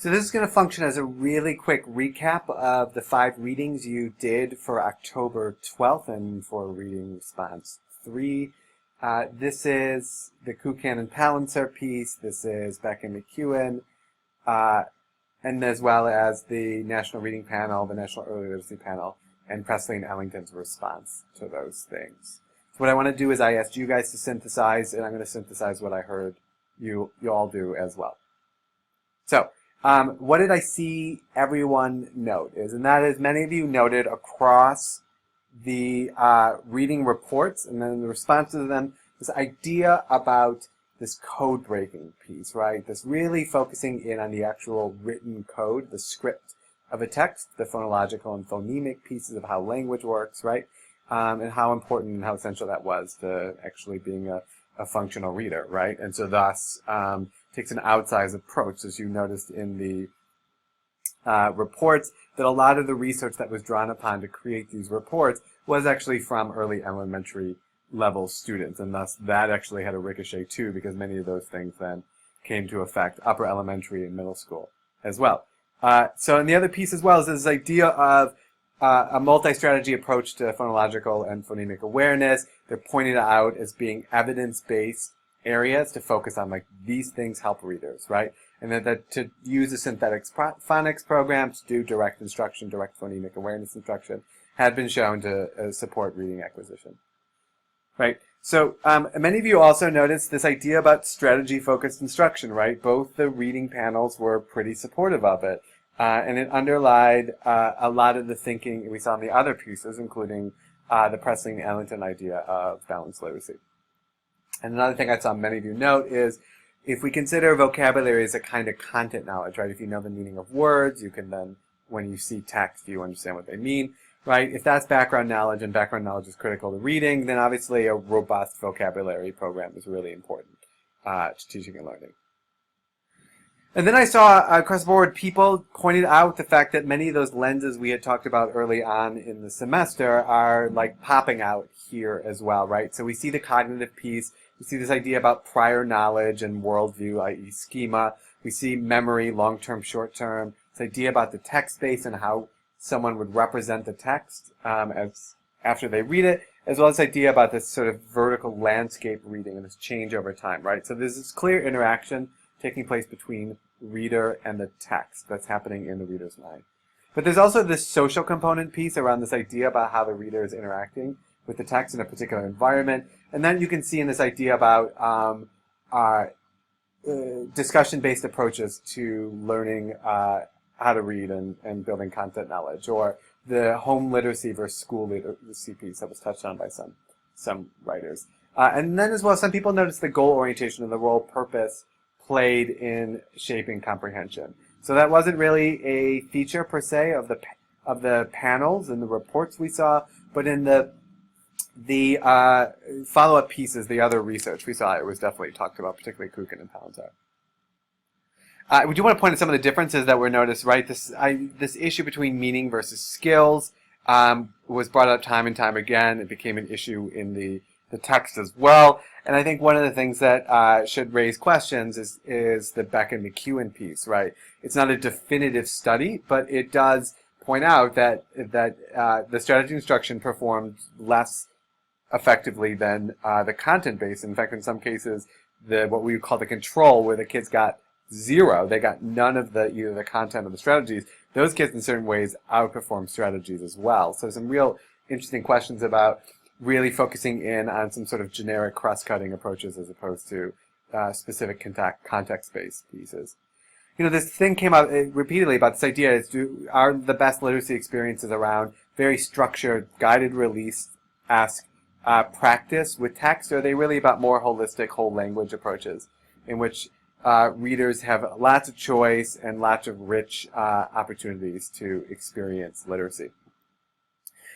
So this is going to function as a really quick recap of the 5 readings you did for October 12th and for reading response 3. This is the Kukan and Palancer piece. This is Beck and McEwen, and as well as the National Reading Panel, the National Early Literacy Panel, and Presley and Ellington's response to those things. So what I want to do is I asked you guys to synthesize, and I'm going to synthesize what I heard you all do as well. So, what did I see everyone note is, and that is many of you noted across the reading reports and then the responses to them, this idea about this code breaking piece, right? This really focusing in on the actual written code, the script of a text, the phonological and phonemic pieces of how language works, right? And how important and how essential that was to actually being a functional reader, right? And so thus takes an outsized approach, as you noticed in the reports, that a lot of the research that was drawn upon to create these reports was actually from early elementary level students, and thus that actually had a ricochet too, because many of those things then came to affect upper elementary and middle school as well. So and the other piece as well is this idea of a multi-strategy approach to phonological and phonemic awareness. They're pointed out as being evidence-based areas to focus on, like, these things help readers, right? And that to use a synthetic phonics program to do direct instruction, direct phonemic awareness instruction, had been shown to support reading acquisition, right? So many of you also noticed this idea about strategy-focused instruction, right? Both the reading panels were pretty supportive of it. And it underlied a lot of the thinking we saw in the other pieces, including the Presley and Ellington idea of balanced literacy. And another thing I saw many of you note is, if we consider vocabulary as a kind of content knowledge, right? If you know the meaning of words, you can then, when you see text, you understand what they mean, right? If that's background knowledge, and background knowledge is critical to reading, then obviously a robust vocabulary program is really important to teaching and learning. And then I saw across the board people pointed out the fact that many of those lenses we had talked about early on in the semester are like popping out here as well, right? So we see the cognitive piece, we see this idea about prior knowledge and worldview, i.e. schema. We see memory, long-term, short-term, this idea about the text space and how someone would represent the text as after they read it, as well as this idea about this sort of vertical landscape reading and this change over time, right? So there's this clear interaction taking place between reader and the text that's happening in the reader's mind. But there's also this social component piece around this idea about how the reader is interacting with the text in a particular environment. And then you can see in this idea about discussion-based approaches to learning how to read and building content knowledge, or the home literacy versus school literacy piece that was touched on by some writers. And then as well, some people noticed the goal orientation and the role purpose played in shaping comprehension. So that wasn't really a feature per se of the panels and the reports we saw, but in the follow-up pieces, the other research we saw, it was definitely talked about, particularly Kukan and Palancer. We do want to point out some of the differences that were noticed, right? This issue between meaning versus skills was brought up time and time again. It became an issue in the text as well. And I think one of the things that should raise questions is the Beck and McEwen piece, right? It's not a definitive study, but it does point out that the strategy instruction performed less effectively than the content-based. In fact, in some cases, what we would call the control, where the kids got 0, they got none of either the content or the strategies, those kids in certain ways outperform strategies as well. So some real interesting questions about really focusing in on some sort of generic cross-cutting approaches as opposed to specific context-based pieces. You know, this thing came out repeatedly about this idea are the best literacy experiences around very structured, guided release-esque practice with text, or are they really about more holistic, whole language approaches in which readers have lots of choice and lots of rich opportunities to experience literacy?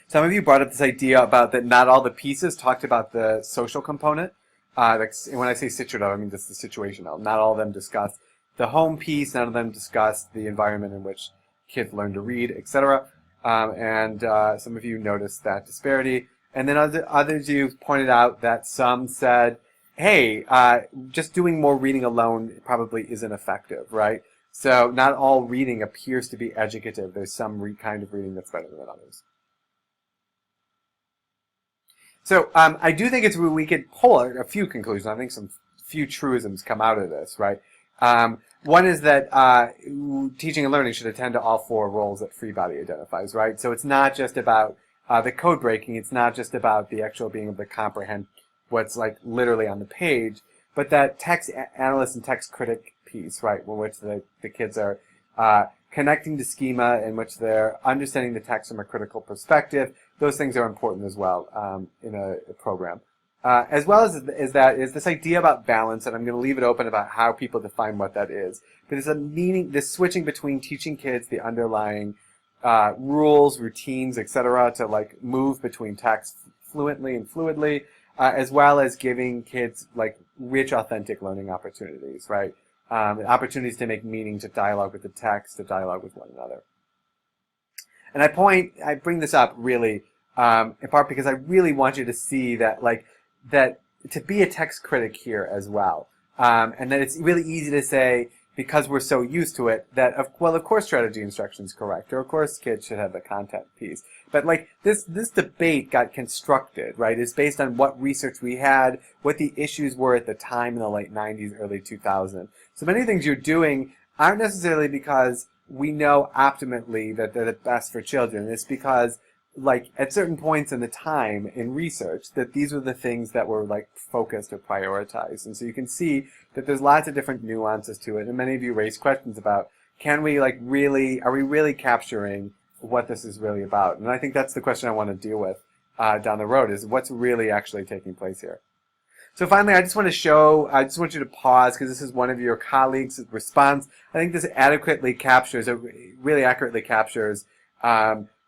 Some of you brought up this idea about that not all the pieces talked about the social component. When I say situative, I mean just the situational. Not all of them discussed the home piece. None of them discussed the environment in which kids learn to read, etc. And some of you noticed that disparity. And then others you pointed out that some said, hey, just doing more reading alone probably isn't effective, right? So not all reading appears to be educative. There's some kind of reading that's better than others. So I do think we could pull a few conclusions. I think some few truisms come out of this, right? One is that teaching and learning should attend to all four roles that Free-Body identifies, right? So it's not just about the code breaking. It's not just about the actual being able to comprehend what's like literally on the page, but that text analyst and text critic piece, right, in which the kids are connecting to schema, in which they're understanding the text from a critical perspective. Those things are important as well in a program. As well as this idea about balance, and I'm going to leave it open about how people define what that is. But it's this switching between teaching kids the underlying rules, routines, etc., to like move between text fluently and fluidly, as well as giving kids like rich, authentic learning opportunities, right? Opportunities to make meaning, to dialogue with the text, to dialogue with one another. And I bring this up really in part because I really want you to see that that to be a text critic here as well, and that it's really easy to say, because we're so used to it, that of course strategy instruction is correct, or of course kids should have the content piece. But like this debate got constructed, right? It's based on what research we had, what the issues were at the time in the late 90s, early 2000s. So many things you're doing aren't necessarily because we know optimally that they're the best for children. It's because like at certain points in the time in research that these were the things that were like focused or prioritized. And so you can see that there's lots of different nuances to it. And many of you raised questions about, are we really capturing what this is really about? And I think that's the question I want to deal with down the road, is what's really actually taking place here. So finally, I just want you to pause, because this is one of your colleagues' response. I think this really accurately captures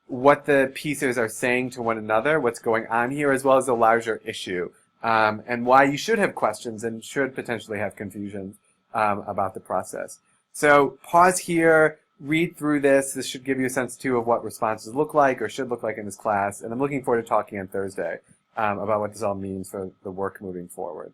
what the pieces are saying to one another, what's going on here, as well as the larger issue, and why you should have questions and should potentially have confusion about the process. So pause here, read through this. This should give you a sense, too, of what responses look like or should look like in this class. And I'm looking forward to talking on Thursday about what this all means for the work moving forward.